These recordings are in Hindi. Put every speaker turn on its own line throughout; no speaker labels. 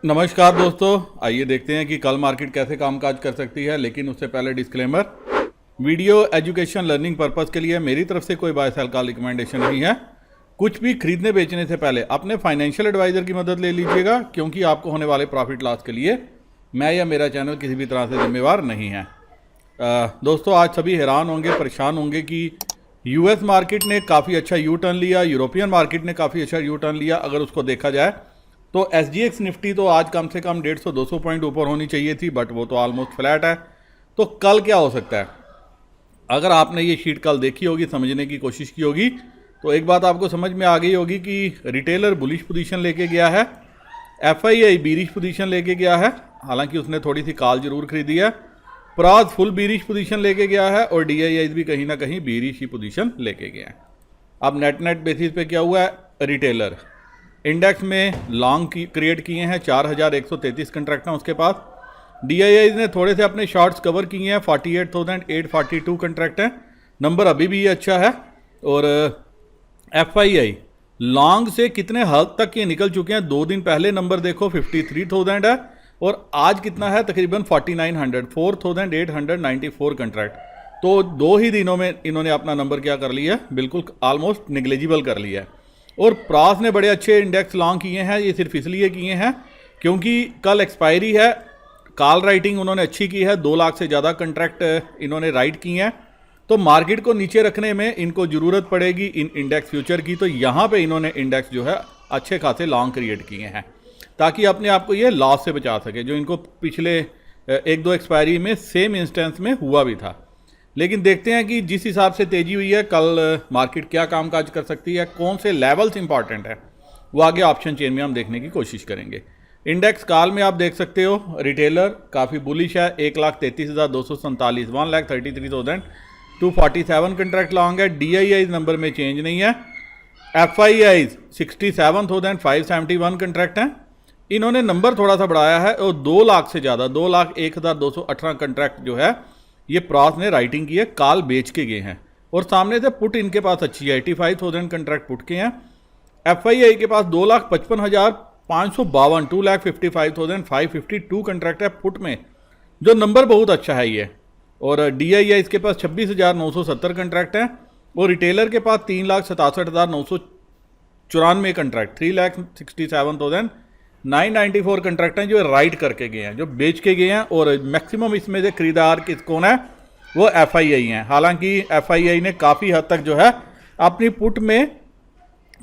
नमस्कार दोस्तों, आइए देखते हैं कि कल मार्केट कैसे कामकाज कर सकती है। लेकिन उससे पहले disclaimer, video education learning purpose के लिए मेरी तरफ से कोई बाय सेल का रिकमेंडेशन नहीं है। कुछ भी खरीदने बेचने से पहले अपने फाइनेंशियल एडवाइज़र की मदद ले लीजिएगा, क्योंकि आपको होने वाले प्रॉफिट लॉस के लिए मैं या मेरा चैनल किसी भी तरह से जिम्मेवार नहीं है। दोस्तों, आज सभी हैरान होंगे, परेशान होंगे कि यूएस मार्केट ने काफ़ी अच्छा यू टर्न लिया, यूरोपियन मार्केट ने काफ़ी अच्छा यू टर्न लिया। अगर उसको देखा जाए तो SGX निफ्टी तो आज कम से कम 150-200 पॉइंट ऊपर होनी चाहिए थी, बट वो तो ऑलमोस्ट फ्लैट है। तो कल क्या हो सकता है? अगर आपने ये शीट कल देखी होगी, समझने की कोशिश की होगी, तो एक बात आपको समझ में आ गई होगी कि रिटेलर बुलिश पोजीशन लेके गया है, FII बीरिश पोजीशन लेके गया है, हालांकि उसने थोड़ी सी कॉल जरूर खरीदी है। प्राज फुल बीरिश पोजीशन लेके गया है और DII भी कहीं ना कहीं बीरिश ही पोजीशन लेके गया है। अब नेट बेसिस पे क्या हुआ है? रिटेलर इंडेक्स में लॉन्ग क्रिएट किए हैं, 4133 कंट्रैक्ट हैं उसके पास। DII ने थोड़े से अपने शॉर्ट्स कवर किए हैं, 48,842 कंट्रैक्ट हैं, नंबर अभी भी ये अच्छा है। और FII लॉन्ग से कितने हद तक ये निकल चुके हैं? 2 दिन पहले नंबर देखो 53,000 है और आज कितना है? तकरीबन 4900, 4894 कंट्रैक्ट। तो 2 ही दिनों में इन्होंने अपना नंबर क्या कर लिया? बिल्कुल ऑलमोस्ट निगलेजिबल कर लिया है। और प्रास ने बड़े अच्छे इंडेक्स लॉन्ग किए हैं, ये सिर्फ इसलिए किए हैं क्योंकि कल एक्सपायरी है। कॉल राइटिंग उन्होंने अच्छी की है, 2 लाख से ज़्यादा कंट्रैक्ट इन्होंने राइट किए हैं। तो मार्केट को नीचे रखने में इनको ज़रूरत पड़ेगी इन इंडेक्स फ्यूचर की, तो यहाँ पे इन्होंने इंडेक्स जो है अच्छे खासे लॉन्ग क्रिएट किए हैं ताकि अपने आप को ये लॉस से बचा सके, जो इनको पिछले 1-2 एक्सपायरी में सेम इंस्टेंस में हुआ भी था। लेकिन देखते हैं कि जिस हिसाब से तेज़ी हुई है, कल मार्केट क्या कामकाज कर सकती है, कौन से लेवल्स इंपॉर्टेंट है, वो आगे ऑप्शन चेन में हम देखने की कोशिश करेंगे। इंडेक्स कॉल में आप देख सकते हो रिटेलर काफ़ी बुलिश है, 1,33,247, 1,33,247 कंट्रैक्ट लॉन्ग है। DII नंबर में चेंज नहीं है। FII 67,571 कंट्रैक्ट हैं, इन्होंने नंबर थोड़ा सा बढ़ाया है और 2 लाख से ज़्यादा 2,01,218 कंट्रैक्ट जो है ये प्रास ने राइटिंग की है, कॉल बेच के गए हैं। और सामने से पुट इनके पास अच्छी है, 85,000 कंट्रैक्ट पुट के हैं। FII के पास 2,55,552, 2,55,552 कंट्रैक्ट है पुट में, जो नंबर बहुत अच्छा है ये। और DII इसके पास 26,970 कंट्रैक्ट हैं और रिटेलर के पास 3,67,994 कंट्रैक्ट, 3,67,994 कंट्रैक्ट हैं जो राइट करके गए हैं, जो बेच के गए हैं। और मैक्सिमम इसमें से खरीदार कौन है? वो FII हैं। हालांकि FII ने काफ़ी हद तक जो है अपनी पुट में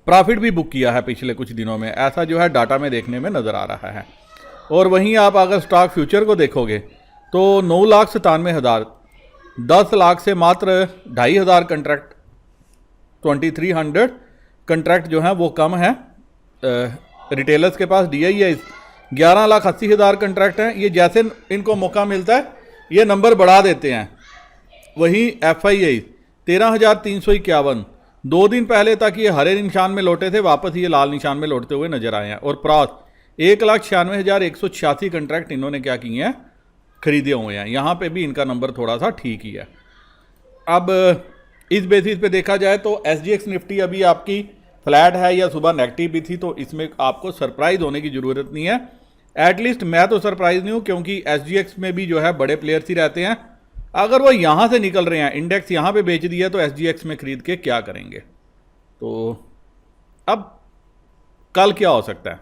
प्रॉफिट भी बुक किया है पिछले कुछ दिनों में, ऐसा जो है डाटा में देखने में नज़र आ रहा है। और वहीं आप अगर स्टॉक फ्यूचर को देखोगे तो 9,97,000, 10 लाख से मात्र 2,500 कंट्रैक्ट, 2,300 कंट्रैक्ट जो है वो कम है रिटेलर्स के पास। DII 11,80,000 कंट्रैक्ट हैं। ये जैसे इनको मौका मिलता है ये नंबर बढ़ा देते हैं। वहीं FII 13,351, 2 दिन पहले तक ये हरे निशान में लौटे थे, वापस ये लाल निशान में लौटते हुए नजर आए हैं। और प्रास 1,96,186 कंट्रैक्ट इन्होंने क्या किए हैं? खरीदे हुए हैं। यहाँ पे भी इनका नंबर थोड़ा सा ठीक ही है। अब इस बेसिस पे देखा जाए तो SGX निफ्टी अभी आपकी फ्लैट है या सुबह नेगेटिव भी थी, तो इसमें आपको सरप्राइज होने की ज़रूरत नहीं है। एटलीस्ट मैं तो सरप्राइज नहीं हूँ, क्योंकि SGX में भी जो है बड़े प्लेयर्स ही रहते हैं। अगर वो यहाँ से निकल रहे हैं, इंडेक्स यहाँ पे बेच दिया, तो SGX में खरीद के क्या करेंगे? तो अब कल क्या हो सकता है?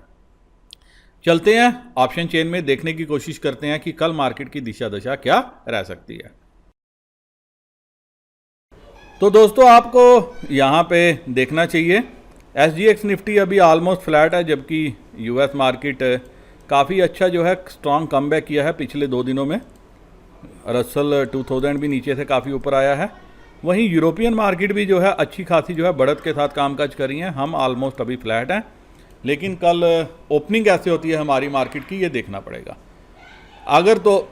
चलते हैं ऑप्शन चेन में, देखने की कोशिश करते हैं कि कल मार्केट की दिशा दशा क्या रह सकती है। तो दोस्तों, आपको यहाँ पे देखना चाहिए SGX निफ्टी अभी ऑलमोस्ट फ्लैट है, जबकि US मार्केट काफ़ी अच्छा जो है स्ट्रॉन्ग कमबैक किया है पिछले 2 दिनों में। रसल 2000 भी नीचे से काफ़ी ऊपर आया है। वहीं यूरोपियन मार्केट भी जो है अच्छी खासी जो है बढ़त के साथ कामकाज कर रही हैं। हम ऑलमोस्ट अभी फ्लैट हैं, लेकिन कल ओपनिंग कैसे होती है हमारी मार्केट की, ये देखना पड़ेगा। अगर तो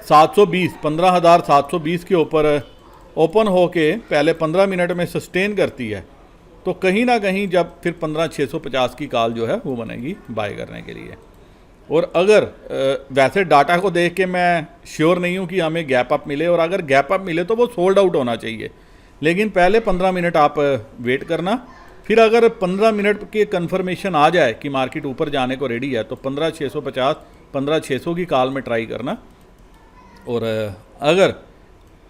15,720 के ऊपर ओपन होके पहले 15 मिनट में सस्टेन करती है, तो कहीं ना कहीं जब फिर 15,650 की कॉल जो है वो बनेगी बाय करने के लिए। और अगर वैसे डाटा को देख के मैं श्योर नहीं हूँ कि हमें गैप अप मिले, और अगर गैप अप मिले तो वो सोल्ड आउट होना चाहिए। लेकिन पहले 15 मिनट आप वेट करना, फिर अगर 15 मिनट के कंफर्मेशन आ जाए कि मार्केट ऊपर जाने को रेडी है तो 15,650 15,600 की कॉल में ट्राई करना, और अगर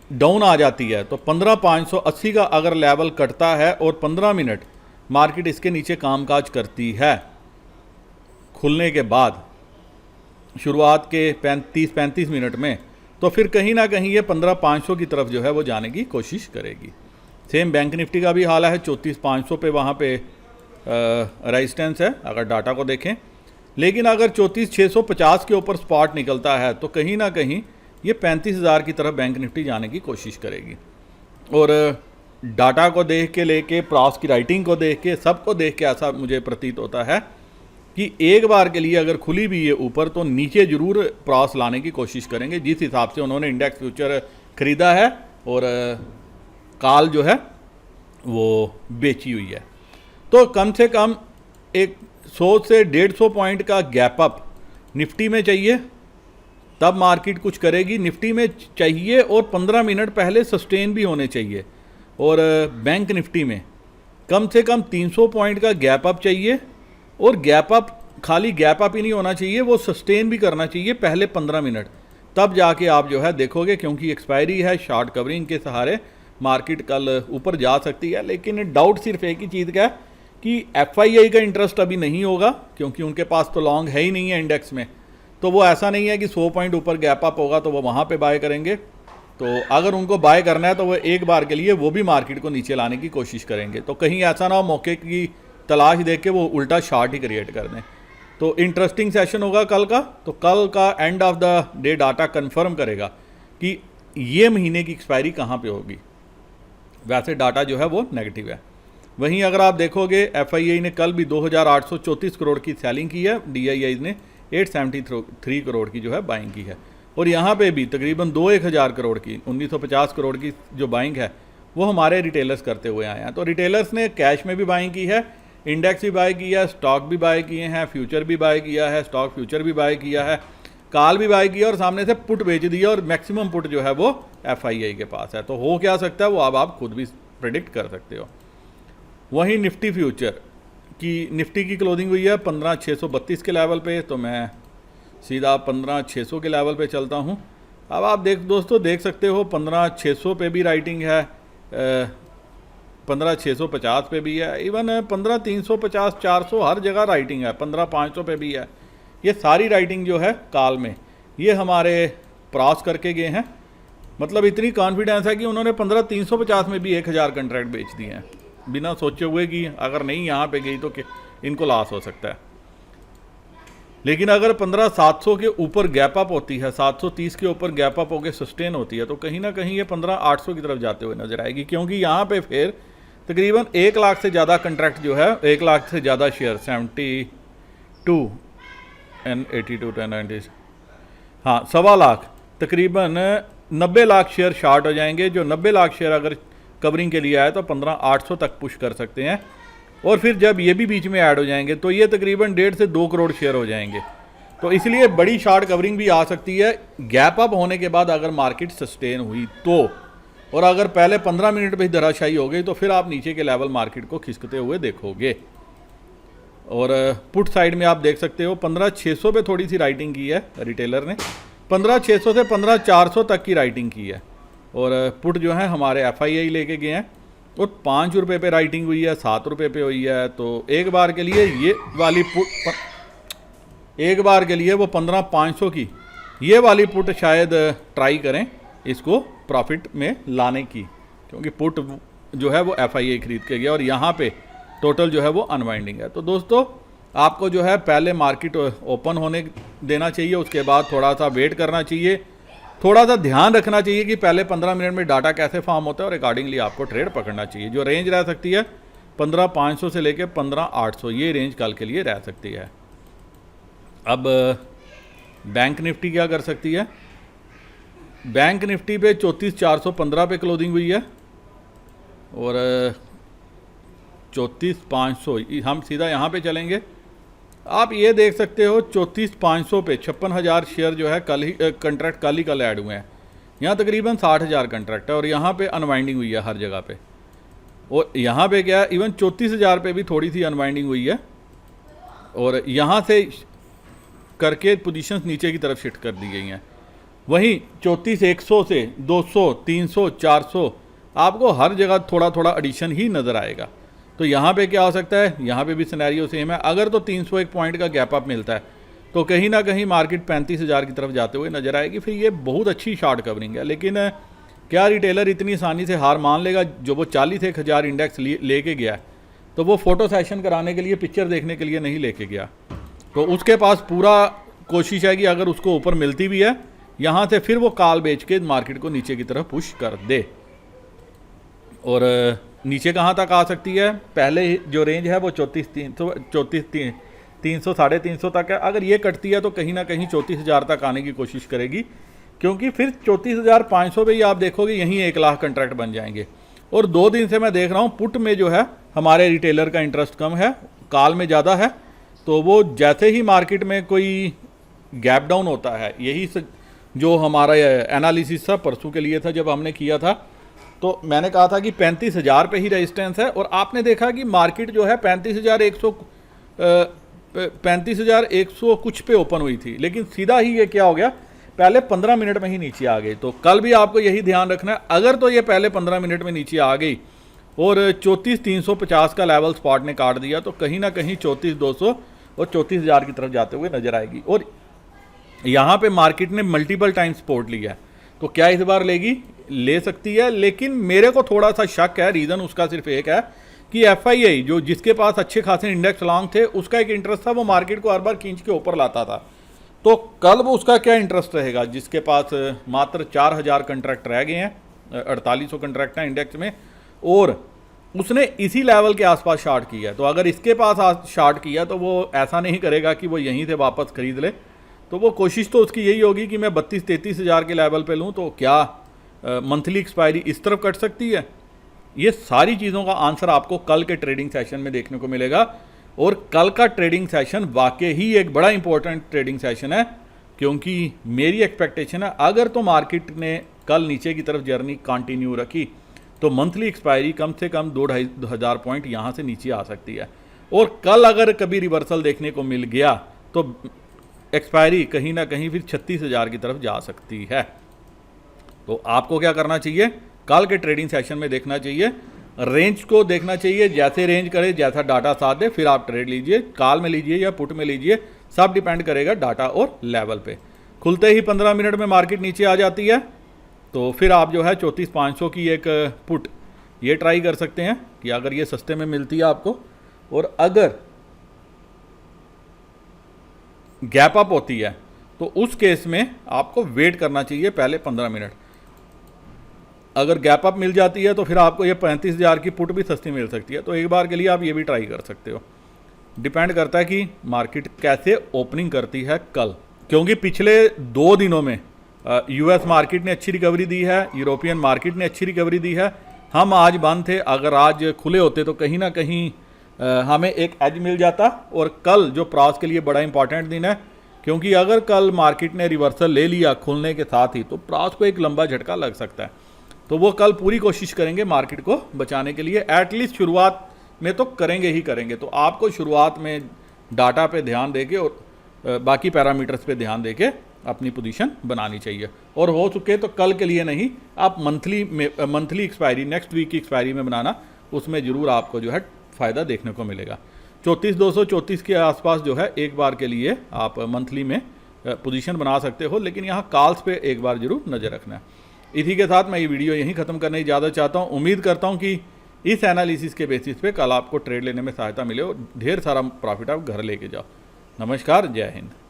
डाउन आ जाती है तो 15,580 का अगर लेवल कटता है और 15 मिनट मार्केट इसके नीचे कामकाज करती है खुलने के बाद शुरुआत के 35 मिनट में, तो फिर कहीं ना कहीं ये 15,500 की तरफ जो है वो जाने की कोशिश करेगी। सेम बैंक निफ्टी का भी हाल है, 34,500 पे वहाँ पे रेजिस्टेंस है अगर डाटा को देखें। लेकिन अगर 34,650 के ऊपर स्पॉट निकलता है तो कहीं ना कहीं ये 35,000 की तरफ बैंक निफ्टी जाने की कोशिश करेगी। और डाटा को देख के लेके प्रॉस की राइटिंग को देख के सबको देख के ऐसा मुझे प्रतीत होता है कि एक बार के लिए अगर खुली भी ये ऊपर तो नीचे ज़रूर प्रॉस लाने की कोशिश करेंगे, जिस हिसाब से उन्होंने इंडेक्स फ्यूचर ख़रीदा है और कॉल जो है वो बेची हुई है। तो कम से कम एक 100 से 150 पॉइंट का गैप अप निफ्टी में चाहिए, तब मार्केट कुछ करेगी। निफ्टी में चाहिए और 15 मिनट पहले सस्टेन भी होने चाहिए। और बैंक निफ्टी में कम से कम 300 पॉइंट का गैप अप चाहिए, और गैप अप खाली गैप अप ही नहीं होना चाहिए, वो सस्टेन भी करना चाहिए पहले 15 मिनट, तब जाके आप जो है देखोगे। क्योंकि एक्सपायरी है, शॉर्ट कवरिंग के सहारे मार्केट कल ऊपर जा सकती है। लेकिन डाउट सिर्फ एक ही चीज़ का है कि FII का इंटरेस्ट अभी नहीं होगा, क्योंकि उनके पास तो लॉन्ग है ही नहीं है इंडेक्स में। तो वो ऐसा नहीं है कि 100 पॉइंट ऊपर गैप अप होगा तो वो वहाँ पे बाय करेंगे। तो अगर उनको बाय करना है तो वो एक बार के लिए वो भी मार्केट को नीचे लाने की कोशिश करेंगे। तो कहीं ऐसा ना हो मौके की तलाश देख के वो उल्टा शॉर्ट ही क्रिएट कर दें। तो इंटरेस्टिंग सेशन होगा कल का। तो कल का end of the day data confirm करेगा कि ये महीने की एक्सपायरी कहाँ पे होगी। वैसे डाटा जो है वो नेगेटिव है। वहीं अगर आप देखोगे FII ने कल भी 2,834 करोड़ की सेलिंग की है, DII ने 873 करोड़ की जो है बाइंग की है। और यहाँ पे भी तकरीबन 2,1,000 करोड़ की 1,950 करोड़ की जो बाइंग है वो हमारे रिटेलर्स करते हुए आए हैं। तो रिटेलर्स ने कैश में भी बाइंग की है, इंडेक्स भी बाय किया है, स्टॉक भी बाय किए हैं, फ्यूचर भी बाय किया है, स्टॉक फ्यूचर भी बाय किया है, कॉल भी बाय किया और सामने से पुट बेच दिया। और मैक्सिमम पुट जो है वो FII के पास है। तो हो क्या सकता है वो अब आप खुद भी प्रेडिक्ट कर सकते हो। वहीं निफ्टी फ्यूचर की निफ्टी की क्लोजिंग हुई है 15,632 के लेवल पे, तो मैं सीधा 15,600 के लेवल पे चलता हूँ। अब आप दोस्तों देख सकते हो 15,600 पे भी राइटिंग है, 15,650 पे भी है, इवन 15,350 400 हर जगह राइटिंग है, 15,500 पे भी है। ये सारी राइटिंग जो है कॉल में ये हमारे क्रॉस करके गए हैं। मतलब इतनी कॉन्फिडेंस है कि उन्होंने 15,350 में भी 1,000 कंट्रैक्ट बेच दिए हैं बिना सोचे हुए कि अगर नहीं यहाँ पे गई तो इनको लॉस हो सकता है। लेकिन अगर 15,700 के ऊपर गैप अप होती है, 730 के ऊपर गैप अप होकर सस्टेन होती है, तो कहीं ना कहीं ये 15,800 की तरफ जाते हुए नजर आएगी। क्योंकि यहाँ पे फिर तकरीबन 1 लाख से ज़्यादा कंट्रैक्ट जो है, 1 लाख से ज़्यादा शेयर 72 एंड 82 1090 हाँ 1.25 लाख तकरीबन 90 लाख शेयर शॉर्ट हो जाएंगे। जो 90 लाख शेयर अगर कवरिंग के लिए आए तो 15,800 तक पुश कर सकते हैं। और फिर जब ये भी बीच में ऐड हो जाएंगे तो ये तकरीबन 1.5 से 2 करोड़ शेयर हो जाएंगे। तो इसलिए बड़ी शॉर्ट कवरिंग भी आ सकती है गैप अप होने के बाद अगर मार्केट सस्टेन हुई तो। और अगर पहले 15 मिनट में धराशायी हो गई तो फिर आप नीचे के लेवल मार्केट को खिसकते हुए देखोगे। और पुट साइड में आप देख सकते हो 15,600 पे थोड़ी सी राइटिंग की है रिटेलर ने, 15,600 से 15,400 तक की राइटिंग की है। और पुट जो है हमारे FII लेके गए हैं और 5 रुपये पे राइटिंग हुई है, 7 रुपये पे हुई है। तो एक बार के लिए ये वाली पुट एक बार के लिए वो 15,500 की ये वाली पुट शायद ट्राई करें इसको प्रॉफिट में लाने की, क्योंकि पुट जो है वो FII खरीद के गया और यहाँ पे टोटल जो है वो अनवाइंडिंग है। तो दोस्तों आपको जो है पहले मार्केट ओपन होने देना चाहिए, उसके बाद थोड़ा सा वेट करना चाहिए, थोड़ा सा ध्यान रखना चाहिए कि पहले 15 मिनट में डाटा कैसे फॉर्म होता है और अकॉर्डिंगली आपको ट्रेड पकड़ना चाहिए। जो रेंज रह सकती है 15,500 से लेकर 15,800 ये रेंज कल के लिए रह सकती है। अब बैंक निफ्टी क्या कर सकती है? बैंक निफ्टी पे 34,415 पे क्लोजिंग हुई है और 34,500 हम सीधा यहाँ पे चलेंगे। आप ये देख सकते हो 34,500 पे 56,000 शेयर जो है कल ही कंट्रैक्ट कल ऐड हुए हैं। यहाँ तकरीबन 60,000 कंट्रैक्ट है और यहाँ पे अनवाइंडिंग हुई है हर जगह पे। और यहाँ पे क्या है, इवन 34,000 पे भी थोड़ी सी अनवाइंडिंग हुई है और यहाँ से करके पोजीशंस नीचे की तरफ शिफ्ट कर दी गई हैं। वहीं 34,100 से 200, 300, 400 आपको हर जगह थोड़ा थोड़ा एडिशन ही नज़र आएगा। तो यहाँ पे क्या हो सकता है, यहाँ पे भी सिनेरियो सेम है। अगर तो 301 पॉइंट का गैप अप मिलता है तो कहीं ना कहीं मार्केट 35,000 की तरफ जाते हुए नजर आएगी। फिर ये बहुत अच्छी शॉर्ट कवरिंग है, लेकिन क्या रिटेलर इतनी आसानी से हार मान लेगा? जो वो 41,000 इंडेक्स लेके गया तो वो फ़ोटो सेशन कराने के लिए, पिक्चर देखने के लिए नहीं लेके गया। तो उसके पास पूरा कोशिश है कि अगर उसको ऊपर मिलती भी है यहाँ से फिर वो कॉल बेच के मार्केट को नीचे की तरफ पुश कर दे। और नीचे कहाँ तक आ सकती है? पहले जो रेंज है वो 34,300 साढ़े 300 तक है। अगर ये कटती है तो कहीं ना कहीं 34,000 तक आने की कोशिश करेगी, क्योंकि फिर 34,500 पे ही आप देखोगे यहीं 1 लाख कंट्रैक्ट बन जाएंगे। और 2 दिन से मैं देख रहा हूँ पुट में जो है हमारे रिटेलर का इंटरेस्ट कम है, कॉल में ज़्यादा है। तो वो जैसे ही मार्केट में कोई गैप डाउन होता है, यही जो हमारा एनालिसिस था परसों के लिए था, जब हमने किया था तो मैंने कहा था कि 35,000 पे ही रेजिस्टेंस है। और आपने देखा कि मार्केट जो है 35,100 कुछ पे ओपन हुई थी, लेकिन सीधा ही ये क्या हो गया, पहले 15 मिनट में ही नीचे आ गई। तो कल भी आपको यही ध्यान रखना है, अगर तो ये पहले 15 मिनट में नीचे आ गई और 34,350 का लेवल स्पॉट ने काट दिया तो कहीं ना कहीं 34,200 और 34,000 की तरफ जाते हुए नजर आएगी। और यहाँ पे मार्केट ने मल्टीपल टाइम सपोर्ट लिया है, तो क्या इस बार लेगी? ले सकती है, लेकिन मेरे को थोड़ा सा शक है। रीज़न उसका सिर्फ एक है कि FII जो जिसके पास अच्छे खासे इंडेक्स लॉन्ग थे, उसका एक इंटरेस्ट था वो मार्केट को हर बार खींच के ऊपर लाता था। तो कल वो उसका क्या इंटरेस्ट रहेगा जिसके पास मात्र 4,000 कंट्रैक्ट रह गए हैं, 4800 कंट्रैक्ट हैं इंडेक्स में, और उसने इसी लेवल के आसपास शॉर्ट किया है। तो अगर इसके पास शॉर्ट किया तो वो ऐसा नहीं करेगा कि वो यहीं से वापस खरीद ले। तो वो कोशिश तो उसकी यही होगी कि मैं 32-33,000 के लेवल पे लूँ। तो क्या मंथली एक्सपायरी इस तरफ कट सकती है? ये सारी चीज़ों का आंसर आपको कल के ट्रेडिंग सेशन में देखने को मिलेगा। और कल का ट्रेडिंग सेशन वाकई ही एक बड़ा इंपॉर्टेंट ट्रेडिंग सेशन है, क्योंकि मेरी एक्सपेक्टेशन है अगर तो मार्केट ने कल नीचे की तरफ जर्नी कंटिन्यू रखी तो मंथली एक्सपायरी कम से कम 2,500 पॉइंट यहाँ से नीचे आ सकती है। और कल अगर कभी रिवर्सल देखने को मिल गया तो एक्सपायरी कहीं ना कहीं फिर 36,000 की तरफ जा सकती है। तो आपको क्या करना चाहिए? कल के ट्रेडिंग सेशन में देखना चाहिए, रेंज को देखना चाहिए, जैसे रेंज करे, जैसा डाटा साथ दे, फिर आप ट्रेड लीजिए। कॉल में लीजिए या पुट में लीजिए, सब डिपेंड करेगा डाटा और लेवल पे। खुलते ही 15 मिनट में मार्केट नीचे आ जाती है तो फिर आप जो है 34,500 की एक पुट ये ट्राई कर सकते हैं कि अगर ये सस्ते में मिलती है आपको, और अगर गैप अप होती है तो उस केस में आपको वेट करना चाहिए पहले 15 मिनट। अगर गैप अप मिल जाती है तो फिर आपको ये 35,000 की पुट भी सस्ती मिल सकती है। तो एक बार के लिए आप ये भी ट्राई कर सकते हो। डिपेंड करता है कि मार्केट कैसे ओपनिंग करती है कल, क्योंकि पिछले 2 दिनों में US मार्केट ने अच्छी रिकवरी दी है, यूरोपियन मार्केट ने अच्छी रिकवरी दी है। हम आज बंद थे, अगर आज खुले होते तो कहीं ना कहीं हमें एक एज मिल जाता। और कल जो प्रॉस के लिए बड़ा इंपॉर्टेंट दिन है, क्योंकि अगर कल मार्केट ने रिवर्सल ले लिया खुलने के साथ ही तो प्रॉस को एक लंबा झटका लग सकता है। तो वो कल पूरी कोशिश करेंगे मार्केट को बचाने के लिए, एटलीस्ट शुरुआत में तो करेंगे ही करेंगे। तो आपको शुरुआत में डाटा पे ध्यान देके और बाकी पैरामीटर्स पे ध्यान देके अपनी पोजीशन बनानी चाहिए। और हो चुके तो कल के लिए नहीं, आप मंथली एक्सपायरी नेक्स्ट वीक की एक्सपायरी में बनाना, उसमें ज़रूर आपको जो है फ़ायदा देखने को मिलेगा। 34,234 के आसपास जो है एक बार के लिए आप मंथली में पोजीशन बना सकते हो, लेकिन यहाँ कॉल्स पे एक बार जरूर नज़र रखना है। इसी के साथ मैं ये वीडियो यहीं ख़त्म करने की इजाज़त चाहता हूँ। उम्मीद करता हूँ कि इस एनालिसिस के बेसिस पे कल आपको ट्रेड लेने में सहायता मिले और ढेर सारा प्रॉफिट आप घर लेके जाओ। नमस्कार, जय हिंद।